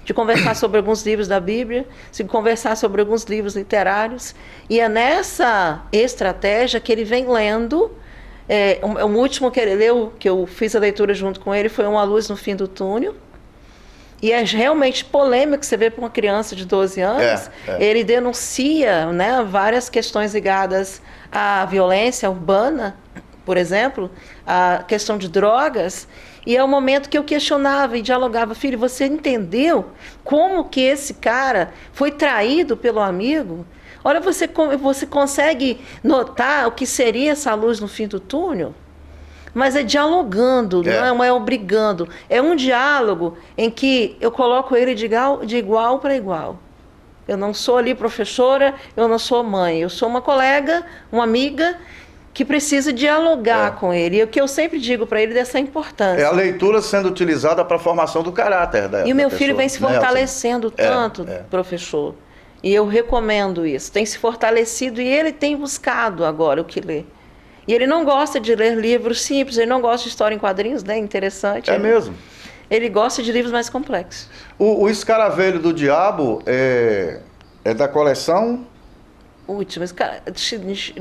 de conversar sobre alguns livros da Bíblia, de conversar sobre alguns livros literários, e é nessa estratégia que ele vem lendo. O último que ele leu, que eu fiz a leitura junto com ele, foi Uma Luz no Fim do Túnel. E é realmente polêmico, você vê para uma criança de 12 anos, ele denuncia, né, várias questões ligadas à violência urbana, por exemplo, a questão de drogas, e é o momento que eu questionava e dialogava, filho, você entendeu como que esse cara foi traído pelo amigo? Olha, você consegue notar o que seria essa luz no fim do túnel? Mas é dialogando, não é obrigando. É um diálogo em que eu coloco ele de igual para igual. Eu não sou ali professora, eu não sou mãe. Eu sou uma colega, uma amiga que precisa dialogar com ele. E o que eu sempre digo para ele dessa importância. É a leitura sendo utilizada para a formação do caráter da E o meu filho vem se fortalecendo tanto, professor. E eu recomendo isso. Tem se fortalecido e ele tem buscado agora o que ler. E ele não gosta de ler livros simples, ele não gosta de história em quadrinhos, né? Interessante. É mesmo? Ele gosta de livros mais complexos. O Escaravelho do Diabo é da coleção? Última,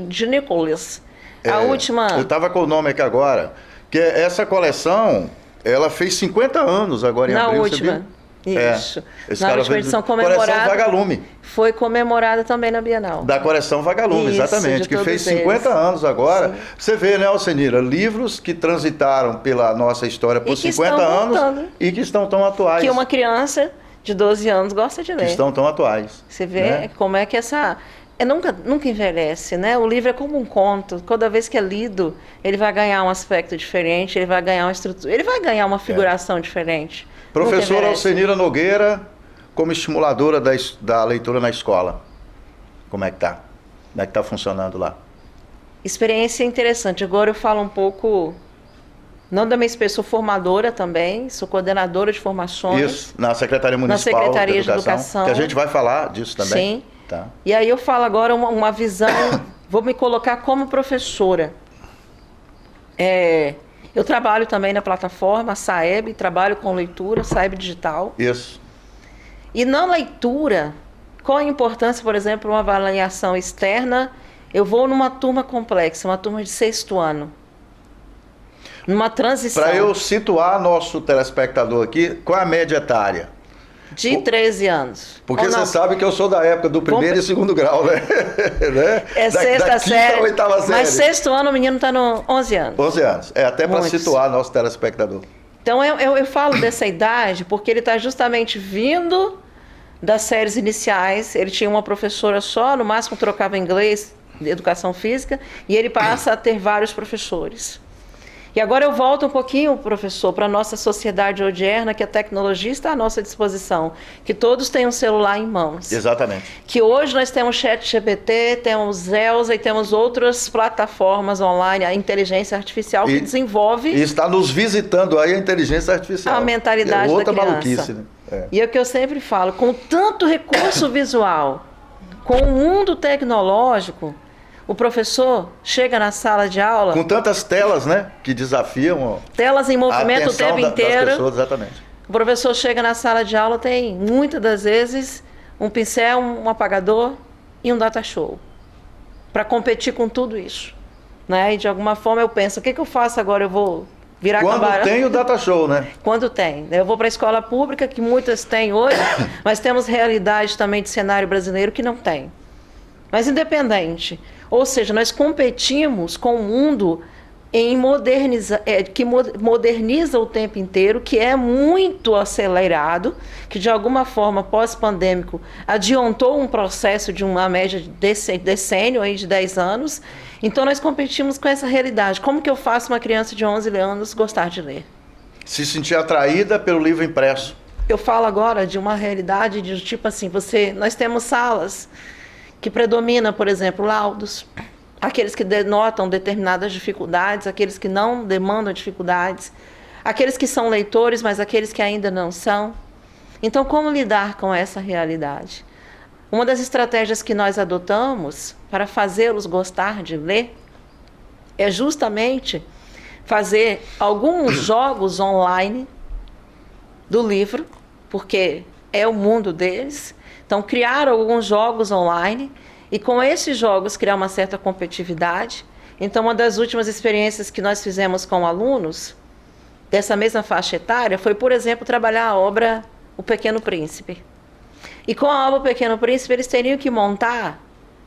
de Nicholas. A última... Eu estava com o nome aqui agora. Que essa coleção, ela fez 50 anos agora em abril. Na última. Isso. Na última edição comemorada. Coleção Vagalume. Foi comemorada também na Bienal. Da coleção Vagalume, isso, exatamente. Que fez 50 anos agora. Sim. Você vê, né, Alcenira? Livros que transitaram pela nossa história por 50 anos e que estão tão atuais. Que uma criança de 12 anos gosta de ler. Que estão tão atuais. Você vê como é que essa... Nunca envelhece, né? O livro é como um conto. Toda vez que é lido, ele vai ganhar um aspecto diferente, ele vai ganhar uma estrutura, ele vai ganhar uma figuração diferente. Professora Alcenira Nogueira, como estimuladora da leitura na escola, como é que tá? Como é que tá funcionando lá? Experiência interessante. Agora eu falo um pouco, não da minha experiência, sou formadora também, sou coordenadora de formações. Isso, na Secretaria Municipal na Secretaria de Educação. Que a gente vai falar disso também. Sim. Tá. E aí eu falo agora uma visão vou me colocar como professora. Eu trabalho também na plataforma Saeb, trabalho com leitura, Saeb Digital. Isso. E na leitura, qual a importância, por exemplo, uma avaliação externa? Eu vou numa turma complexa, uma turma de 6º ano. Numa transição. Para eu situar nosso telespectador aqui, qual é a média etária? De 13 anos. Porque você sabe que eu sou da época do 1º e 2º grau, né? É sexta série. Da 8ª série. Mas 6º ano o menino está no 11 anos. 11 anos. Até para situar nosso telespectador. Então eu falo dessa idade porque ele está justamente vindo das séries iniciais. Ele tinha uma professora só, no máximo trocava inglês, de educação física, e ele passa a ter vários professores. E agora eu volto um pouquinho, professor, para a nossa sociedade odierna, que a tecnologia está à nossa disposição, que todos têm um celular em mãos. Exatamente. Que hoje nós temos ChatGPT, temos Elsa e temos outras plataformas online, a inteligência artificial que desenvolve... E está nos visitando aí a inteligência artificial. A mentalidade da criança. Outra maluquice, né? E é o que eu sempre falo, com tanto recurso visual, com o mundo tecnológico... O professor chega na sala de aula... Com tantas telas, né? Que desafiam... Telas em movimento o tempo inteiro. Das pessoas, exatamente. O professor chega na sala de aula, tem, muitas das vezes, um pincel, um apagador e um data show. Para competir com tudo isso. Né? E de alguma forma eu penso, o que eu faço agora? Eu vou virar camarada? Quando tem o data show, né? Quando tem. Eu vou para a escola pública, que muitas têm hoje, mas temos realidade também de cenário brasileiro que não tem. Mas independente... Ou seja, nós competimos com o mundo que moderniza o tempo inteiro, que é muito acelerado, que de alguma forma, pós-pandêmico, adiantou um processo de uma média de decênio aí de 10 anos. Então nós competimos com essa realidade. Como que eu faço uma criança de 11 anos gostar de ler? Se sentir atraída pelo livro impresso. Eu falo agora de uma realidade de tipo assim, nós temos salas que predomina, por exemplo, laudos, aqueles que denotam determinadas dificuldades, aqueles que não demandam dificuldades, aqueles que são leitores, mas aqueles que ainda não são. Então, como lidar com essa realidade? Uma das estratégias que nós adotamos para fazê-los gostar de ler é justamente fazer alguns jogos online do livro, porque é o mundo deles. Então, criar alguns jogos online e, com esses jogos, criar uma certa competitividade. Então, uma das últimas experiências que nós fizemos com alunos dessa mesma faixa etária foi, por exemplo, trabalhar a obra O Pequeno Príncipe. E com a obra O Pequeno Príncipe, eles teriam que montar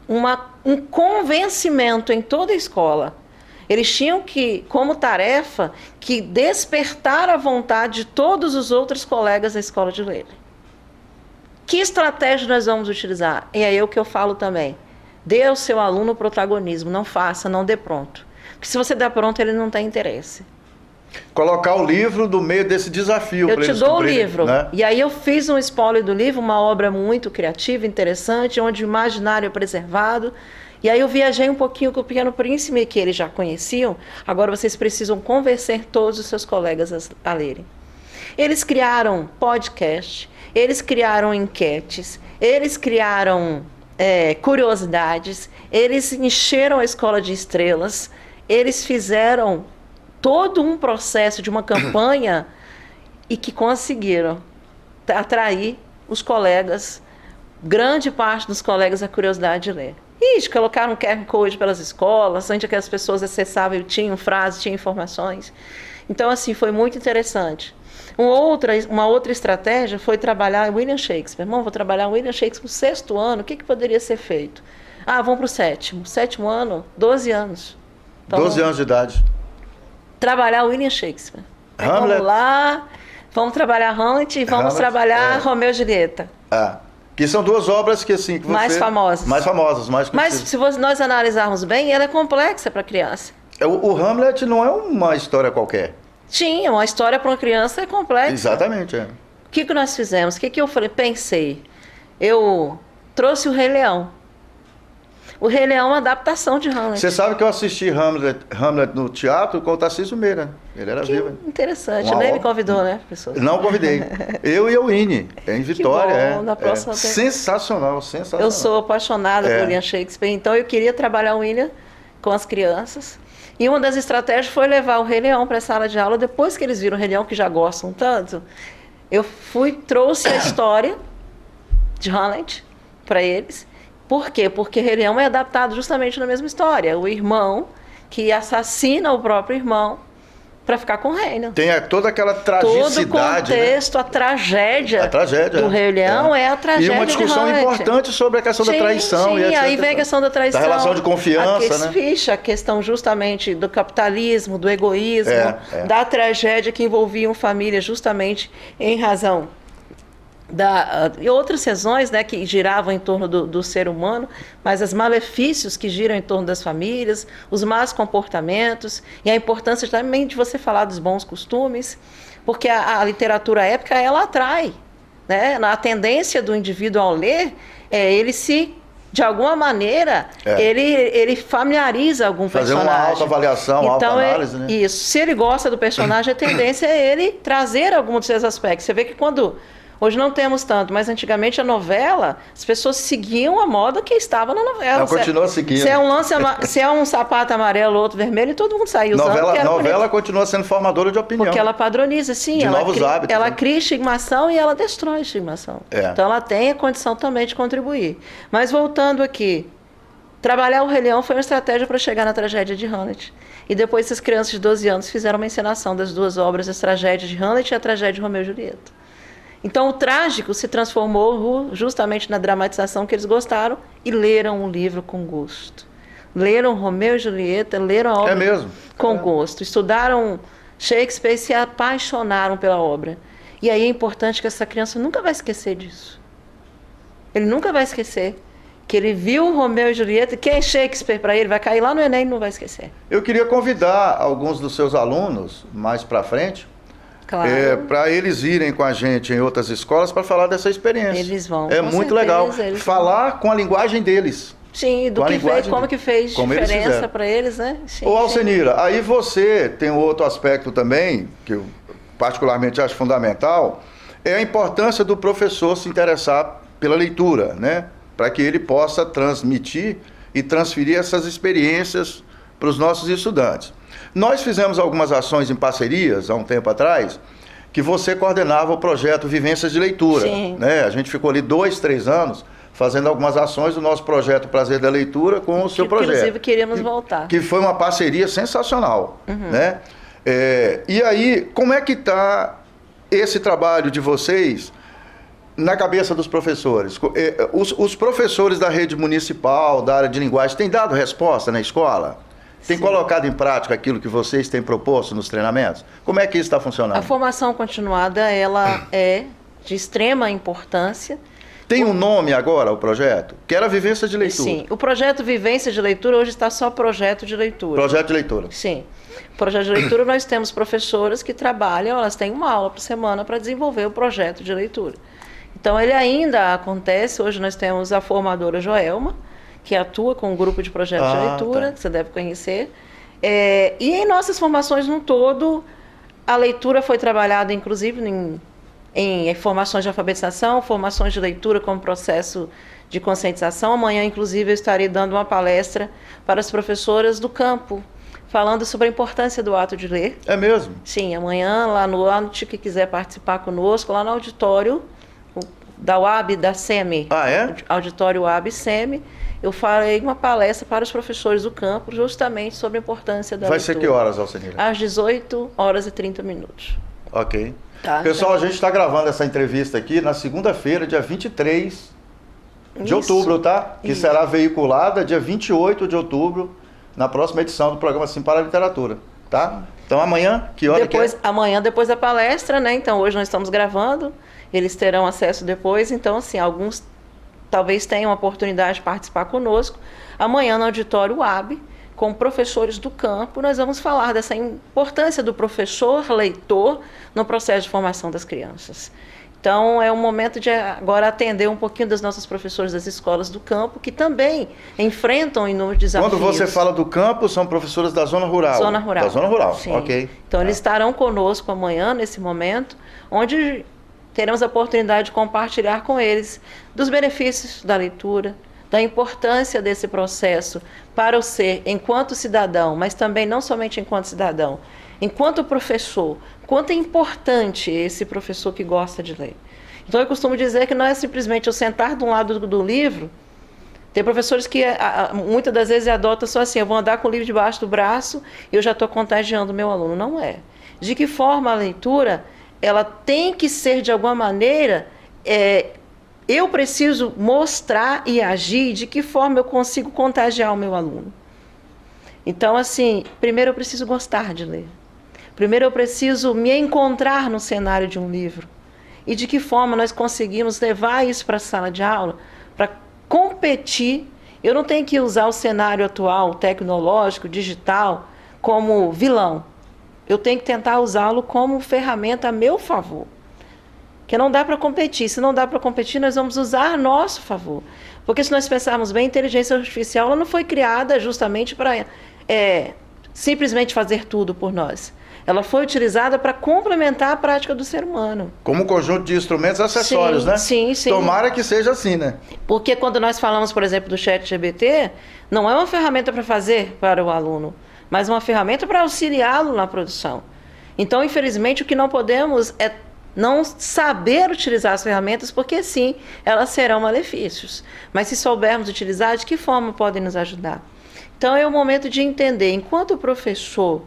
um convencimento em toda a escola. Eles tinham que, como tarefa, que despertar a vontade de todos os outros colegas da escola de ler. Que estratégia nós vamos utilizar? E é o que eu falo também. Dê ao seu aluno o protagonismo, não faça, não dê pronto. Porque se você der pronto, ele não tem interesse. Colocar o livro no meio desse desafio. Eu te dou o livro. Né? E aí eu fiz um spoiler do livro, uma obra muito criativa, interessante, onde o imaginário é preservado. E aí eu viajei um pouquinho com o Pequeno Príncipe, que eles já conheciam. Agora vocês precisam convencer todos os seus colegas a lerem. Eles criaram podcast, eles criaram enquetes, eles criaram curiosidades, eles encheram a escola de estrelas, eles fizeram todo um processo de uma campanha e que conseguiram atrair os colegas, grande parte dos colegas, a curiosidade de ler. E colocaram um QR Code pelas escolas, onde as pessoas acessavam e tinham frases, tinham informações. Então, assim, foi muito interessante. Uma outra estratégia foi trabalhar William Shakespeare. Vou trabalhar William Shakespeare no 6º ano, o que poderia ser feito? Vamos para o 7º. 7º ano, 12 anos. Então, 12 anos de idade. Trabalhar William Shakespeare. Hamlet. Vamos lá, vamos trabalhar Hamlet e vamos trabalhar Romeu e Julieta. Que são duas obras que, assim, que você... Mais famosas. Mais famosas, mais conhecidas. Mas se nós analisarmos bem, ela é complexa para a criança. O Hamlet não é uma história qualquer. Sim, uma história para uma criança é complexa. Exatamente, O que nós fizemos? O que eu pensei? Eu trouxe o Rei Leão. O Rei Leão é uma adaptação de Hamlet. Você sabe que eu assisti Hamlet no teatro com o Tarcísio Meira. Ele era vivo. Interessante. Nem me convidou, né, professor? Não convidei. Eu e a Winnie, em Vitória. Que bom. Na próxima sensacional, sensacional. Eu sou apaixonada por William Shakespeare, então eu queria trabalhar o William com as crianças. E uma das estratégias foi levar o Rei Leão para a sala de aula. Depois que eles viram o Rei Leão, que já gostam tanto, eu trouxe a história de Hamlet para eles. Por quê? Porque Rei Leão é adaptado justamente na mesma história. O irmão que assassina o próprio irmão para ficar com o reino. Tem toda aquela tragicidade. Todo o contexto, né? A tragédia do Rei Leão é a tragédia. E uma discussão importante sobre a questão da traição. Sim, aí vem a questão da traição. Da relação de confiança, a questão justamente do capitalismo, do egoísmo, da tragédia que envolviam família justamente em razão e outras razões, né, que giravam em torno do ser humano, mas os malefícios que giram em torno das famílias, os maus comportamentos e a importância também de você falar dos bons costumes, porque a literatura épica, ela atrai, né? A tendência do indivíduo ao ler ele se, de alguma maneira, ele familiariza algum personagem. Fazer uma autoavaliação, uma autoanálise, né? Isso. Se ele gosta do personagem, a tendência é ele trazer alguns dos seus aspectos. Você vê que hoje não temos tanto, mas antigamente a novela, as pessoas seguiam a moda que estava na novela. Ela continua seguindo. Se é um sapato amarelo, outro vermelho, todo mundo saiu usando. Novela continua sendo formadora de opinião. Porque ela padroniza, sim. De novos hábitos. Ela cria estigmação e ela destrói a estigmação. Então ela tem a condição também de contribuir. Mas voltando aqui, trabalhar o Rei Leão foi uma estratégia para chegar na tragédia de Hamlet. E depois essas crianças de 12 anos fizeram uma encenação das duas obras, a tragédia de Hamlet e a tragédia de Romeu e Julieta. Então, o trágico se transformou justamente na dramatização que eles gostaram e leram o livro com gosto. Leram Romeu e Julieta, leram a obra com gosto. Estudaram Shakespeare e se apaixonaram pela obra. E aí é importante que essa criança nunca vai esquecer disso. Ele nunca vai esquecer que ele viu Romeu e Julieta, que é Shakespeare para ele, vai cair lá no Enem e não vai esquecer. Eu queria convidar alguns dos seus alunos, mais para frente, para eles irem com a gente em outras escolas para falar dessa experiência. Eles vão. É muito legal falar com a linguagem deles. Sim, como que fez diferença para eles, né? Sim, Ô Alcenira, aí você tem um outro aspecto também, que eu particularmente acho fundamental, é a importância do professor se interessar pela leitura, né? Para que ele possa transmitir e transferir essas experiências para os nossos estudantes. Nós fizemos algumas ações em parcerias, há um tempo atrás, que você coordenava o projeto Vivências de Leitura. Sim. Né? A gente ficou ali 2, 3 anos fazendo algumas ações do nosso projeto Prazer da Leitura com o seu projeto. Inclusive, queríamos voltar. Que foi uma parceria sensacional. Né? E aí, como é que está esse trabalho de vocês na cabeça dos professores? Os professores da rede municipal, da área de linguagem, têm dado resposta na escola? Tem colocado em prática aquilo que vocês têm proposto nos treinamentos? Como é que isso está funcionando? A formação continuada, ela é de extrema importância. Tem um nome agora, o projeto? Que era Vivência de Leitura. Sim, o projeto Vivência de Leitura hoje está só projeto de leitura. Projeto de leitura. Sim. Projeto de leitura, nós temos professoras que trabalham, elas têm uma aula por semana para desenvolver o projeto de leitura. Então, ele ainda acontece, hoje nós temos a formadora Joelma, que atua com um grupo de projetos de leitura, que você deve conhecer. E em nossas formações no todo, a leitura foi trabalhada, inclusive, em formações de alfabetização, formações de leitura como processo de conscientização. Amanhã, inclusive, eu estarei dando uma palestra para as professoras do campo, falando sobre a importância do ato de ler. É mesmo? Sim, amanhã, lá no ANT, que quiser participar conosco, lá no auditório da UAB, da SEMI. Auditório UAB SEMI. Eu farei uma palestra para os professores do campo, justamente sobre a importância da leitura. Vai ser que horas, Alcenira? Às 18h30. Ok. Tá, pessoal, a gente está gravando essa entrevista aqui na segunda-feira, dia 23 de outubro, tá? Que será veiculada dia 28 de outubro, na próxima edição do programa Sim para a Literatura, tá? Então amanhã, que hora que é? Amanhã, depois da palestra, né? Então hoje nós estamos gravando, eles terão acesso depois, então assim, alguns talvez tenham a oportunidade de participar conosco. Amanhã no auditório UAB, com professores do campo, nós vamos falar dessa importância do professor leitor no processo de formação das crianças. Então, é um momento de agora atender um pouquinho dos nossos professores das escolas do campo, que também enfrentam inúmeros desafios. Quando você fala do campo, são professores da zona rural? Zona rural. Da zona rural, sim. ok. Então, eles estarão conosco amanhã, nesse momento, onde teremos a oportunidade de compartilhar com eles dos benefícios da leitura, da importância desse processo para o ser enquanto cidadão, mas também não somente enquanto cidadão, enquanto professor, quanto é importante esse professor que gosta de ler. Então eu costumo dizer que não é simplesmente eu sentar de um lado do livro. Tem professores que muitas das vezes adotam só assim, eu vou andar com o livro debaixo do braço e eu já estou contagiando o meu aluno. Não é. De que forma a leitura, ela tem que ser de alguma maneira, eu preciso mostrar e agir de que forma eu consigo contagiar o meu aluno. Então assim, primeiro eu preciso gostar de ler. Primeiro eu preciso me encontrar no cenário de um livro. E de que forma nós conseguimos levar isso para a sala de aula, para competir. Eu não tenho que usar o cenário atual, tecnológico, digital, como vilão. Eu tenho que tentar usá-lo como ferramenta a meu favor. Porque não dá para competir. Se não dá para competir, nós vamos usar a nosso favor. Porque se nós pensarmos bem, a inteligência artificial ela não foi criada justamente para simplesmente fazer tudo por nós. Ela foi utilizada para complementar a prática do ser humano. Como um conjunto de instrumentos acessórios, sim, né? Sim, sim. Tomara que seja assim, né? Porque quando nós falamos, por exemplo, do ChatGPT, não é uma ferramenta para fazer para o aluno, mas uma ferramenta para auxiliá-lo na produção. Então, infelizmente, o que não podemos é não saber utilizar as ferramentas, porque sim, elas serão malefícios. Mas se soubermos utilizar, de que forma podem nos ajudar? Então, é o momento de entender, enquanto professor,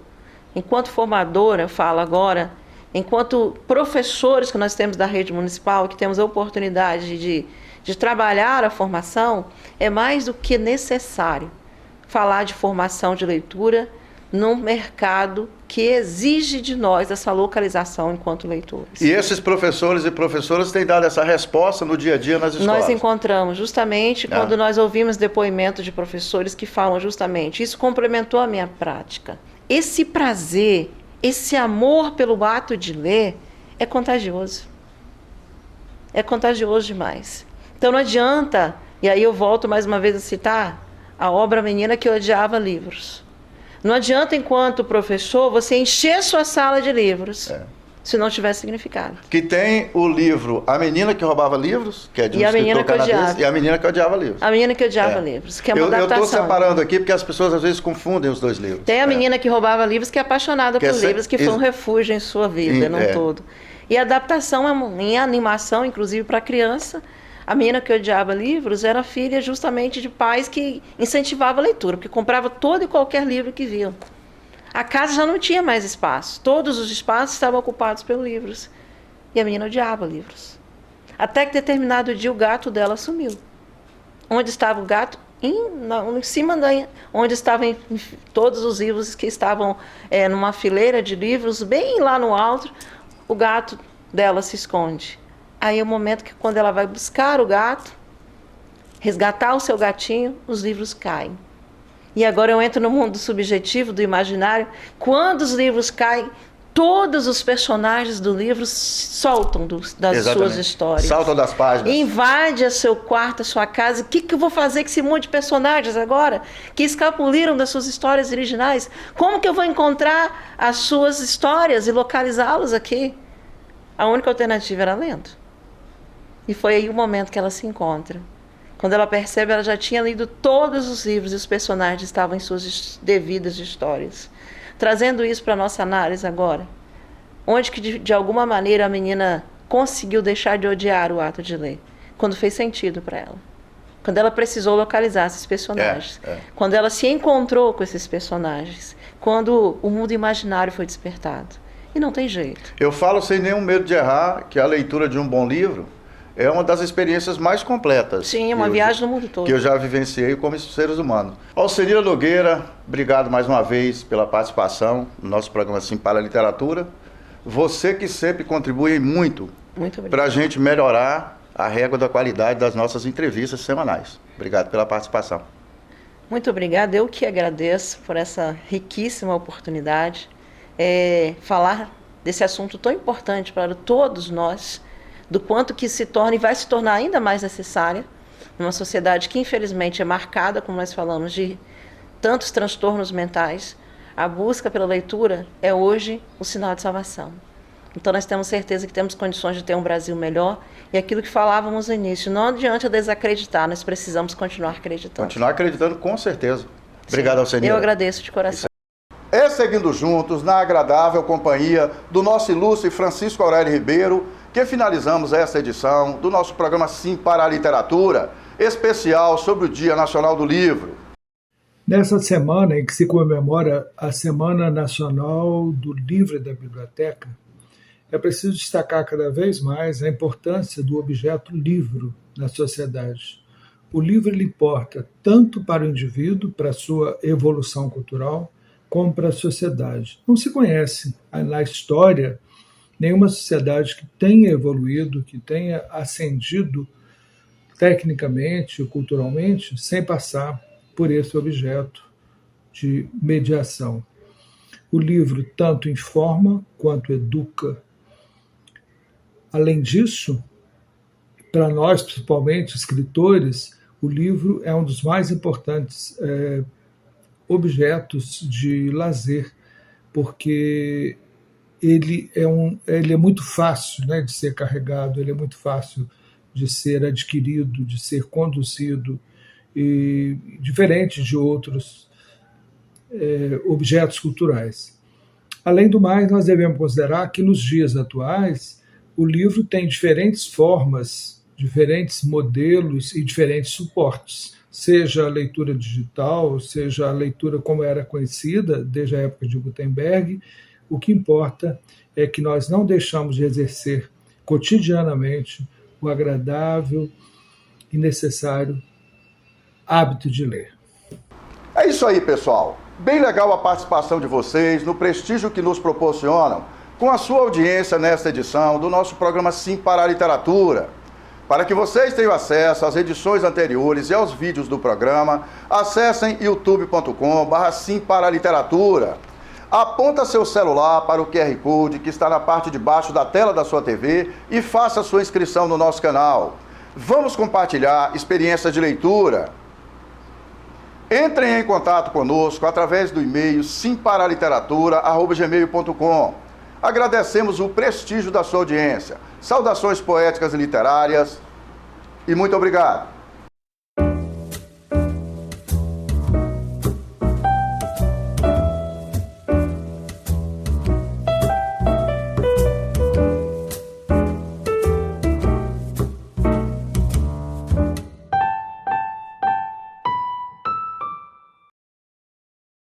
enquanto formadora, eu falo agora, enquanto professores que nós temos da rede municipal, que temos a oportunidade de trabalhar a formação, é mais do que necessário falar de formação de leitura num mercado que exige de nós essa localização enquanto leitores. E esses professores e professoras têm dado essa resposta no dia a dia nas escolas? Nós encontramos justamente quando nós ouvimos depoimentos de professores que falam justamente, isso complementou a minha prática. Esse prazer, esse amor pelo ato de ler é contagioso. É contagioso demais. Então não adianta, e aí eu volto mais uma vez a citar a obra Menina que Odiava Livros. Não adianta, enquanto professor, você encher sua sala de livros, se não tiver significado. Que tem o livro A Menina que Roubava Livros, que é de um escritor canadense, e A Menina que Odiava Livros. A Menina que Odiava Livros, que é uma adaptação. Eu estou separando aqui porque as pessoas às vezes confundem os dois livros. Tem A Menina que Roubava Livros, que é apaixonada por livros, que foi um refúgio em sua vida, num todo. E a adaptação em animação, inclusive para criança. A Menina que Odiava Livros era filha justamente de pais que incentivavam a leitura, porque comprava todo e qualquer livro que viam. A casa já não tinha mais espaço. Todos os espaços estavam ocupados pelos livros. E a menina odiava livros. Até que determinado dia o gato dela sumiu. Onde estava o gato? Em cima onde estavam todos os livros que estavam numa fileira de livros, bem lá no alto, o gato dela se esconde. Aí é o momento que quando ela vai buscar o gato, resgatar o seu gatinho, os livros caem. E agora eu entro no mundo subjetivo, do imaginário. Quando os livros caem, todos os personagens do livro soltam das suas histórias. Saltam das páginas. Invade o seu quarto, a sua casa. O que eu vou fazer com esse monte de personagens agora? Que escapuliram das suas histórias originais? Como que eu vou encontrar as suas histórias e localizá-los aqui? A única alternativa era lendo. E foi aí o momento que ela se encontra. Quando ela percebe, ela já tinha lido todos os livros e os personagens estavam em suas devidas histórias. Trazendo isso para a nossa análise agora. Onde que, de alguma maneira, a menina conseguiu deixar de odiar o ato de ler? Quando fez sentido para ela. Quando ela precisou localizar esses personagens. Quando ela se encontrou com esses personagens. Quando o mundo imaginário foi despertado. E não tem jeito. Eu falo sem nenhum medo de errar que a leitura de um bom livro é uma das experiências mais completas. Sim, é uma viagem no mundo todo. Que eu já vivenciei como seres humanos. Alcenira Nogueira, obrigado mais uma vez pela participação no nosso programa Sim para a Literatura. Você que sempre contribui muito para a gente melhorar a régua da qualidade das nossas entrevistas semanais. Obrigado pela participação. Muito obrigada, eu que agradeço por essa riquíssima oportunidade. Falar desse assunto tão importante para todos nós. do quanto que se torna e vai se tornar ainda mais necessária numa sociedade que infelizmente é marcada, como nós falamos, de tantos transtornos mentais. A busca pela leitura é hoje o sinal de salvação. Então nós temos certeza que temos condições de ter um Brasil melhor, e aquilo que falávamos no início, não adianta desacreditar, nós precisamos continuar acreditando. Continuar acreditando, com certeza. Obrigado, Alcenira. Eu agradeço de coração. É seguindo juntos na agradável companhia do nosso ilustre Francisco Aurélio Ribeiro que finalizamos esta edição do nosso programa Sim para a Literatura, especial sobre o Dia Nacional do Livro. Nessa semana em que se comemora a Semana Nacional do Livro e da Biblioteca, é preciso destacar cada vez mais a importância do objeto livro na sociedade. O livro ele importa tanto para o indivíduo, para a sua evolução cultural, como para a sociedade. Não se conhece na história nenhuma sociedade que tenha evoluído, que tenha ascendido tecnicamente, culturalmente, sem passar por esse objeto de mediação. O livro tanto informa quanto educa. Além disso, para nós, principalmente escritores, o livro é um dos mais importantes objetos de lazer, porque ele é muito fácil, né, de ser carregado, ele é muito fácil de ser adquirido, de ser conduzido, e diferente de outros objetos culturais. Além do mais, nós devemos considerar que nos dias atuais o livro tem diferentes formas, diferentes modelos e diferentes suportes, seja a leitura digital, seja a leitura como era conhecida desde a época de Gutenberg. O que importa é que nós não deixamos de exercer cotidianamente o agradável e necessário hábito de ler. É isso aí, pessoal. Bem legal a participação de vocês, no prestígio que nos proporcionam, com a sua audiência nesta edição do nosso programa Sim para a Literatura. Para que vocês tenham acesso às edições anteriores e aos vídeos do programa, acessem youtube.com/Sim para a Literatura. Aponta seu celular para o QR Code que está na parte de baixo da tela da sua TV e faça sua inscrição no nosso canal. Vamos compartilhar experiências de leitura. Entrem em contato conosco através do e-mail simparaliteratura@gmail.com. Agradecemos o prestígio da sua audiência. Saudações poéticas e literárias e muito obrigado.